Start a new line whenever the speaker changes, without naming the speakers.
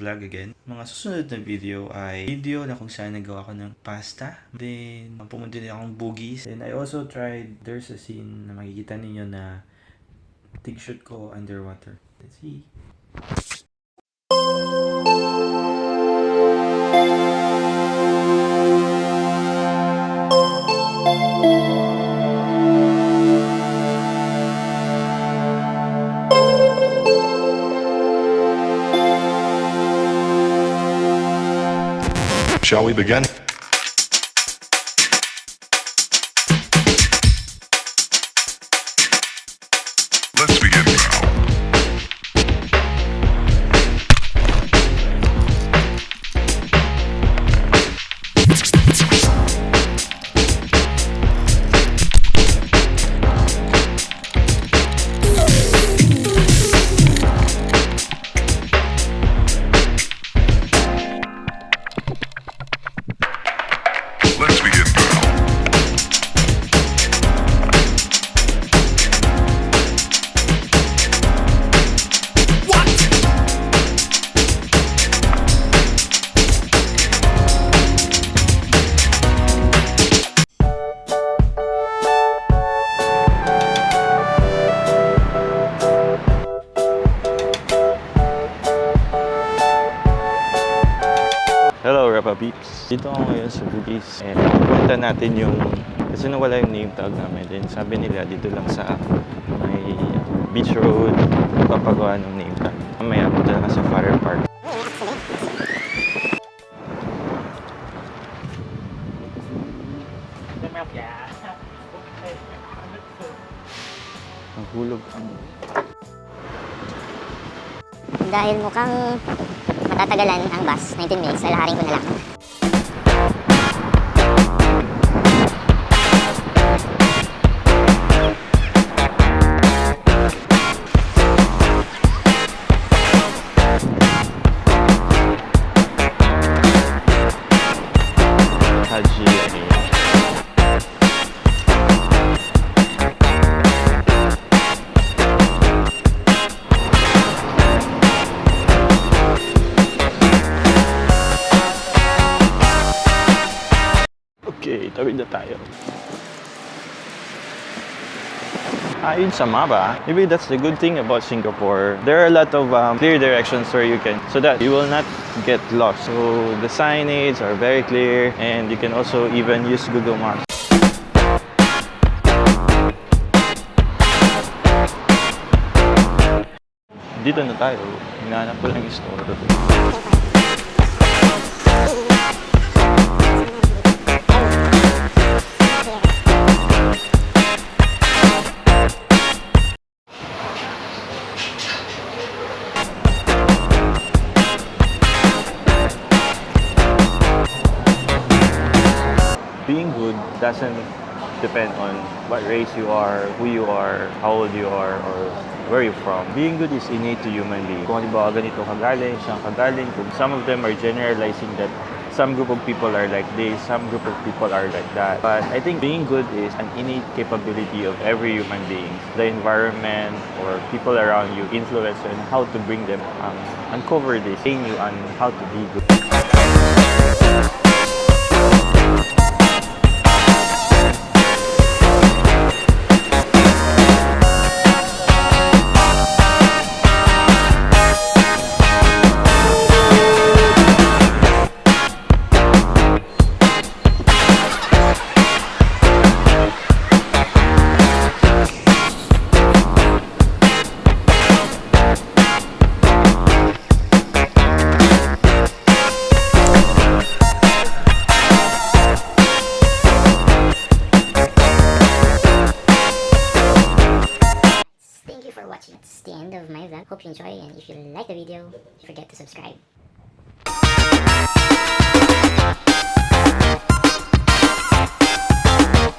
vlog again. Mga susunod na video ay video na kung saan nagawa ko ng pasta. Then, pumunta din akong boogies. And I also tried, there's a scene na makikita ninyo na tig-shoot ko underwater. Let's see.
Shall we begin? Let's begin now. Let's begin now.
Hello, Rapa Peeps! Dito ako ngayon sa Bugis and pupunta natin yung kasi nawala yung name tag namin. Then sabi nila dito lang sa may beach road papagawa ng name tag. Mamaya punta na sa Fire Park. Nahulog ang
Dahil mukhang matatagalan ang bus, 19 minutes, lalaharin ko na lang.
Haji ani. Okay, tawid na tayo. Yun sa mapa. Maybe that's the good thing about Singapore. There are a lot of clear directions where you can, so that you will not get lost. So the signage are very clear and you can also even use Google Maps. Dito na tayo. Hinahanap ko lang yung store. Being good doesn't depend on what race you are, who you are, how old you are, or where you're from. Being good is innate to human being. Kung halimbawa ganito kagaling, siyang kagaling, kung some of them are generalizing that some group of people are like this, some group of people are like that. But I think being good is an innate capability of every human being. The environment or people around you influence on how to bring them, uncover this, train you on how to be good.
That's the end of my vlog. Hope you enjoy, and if you like the video, don't forget to subscribe.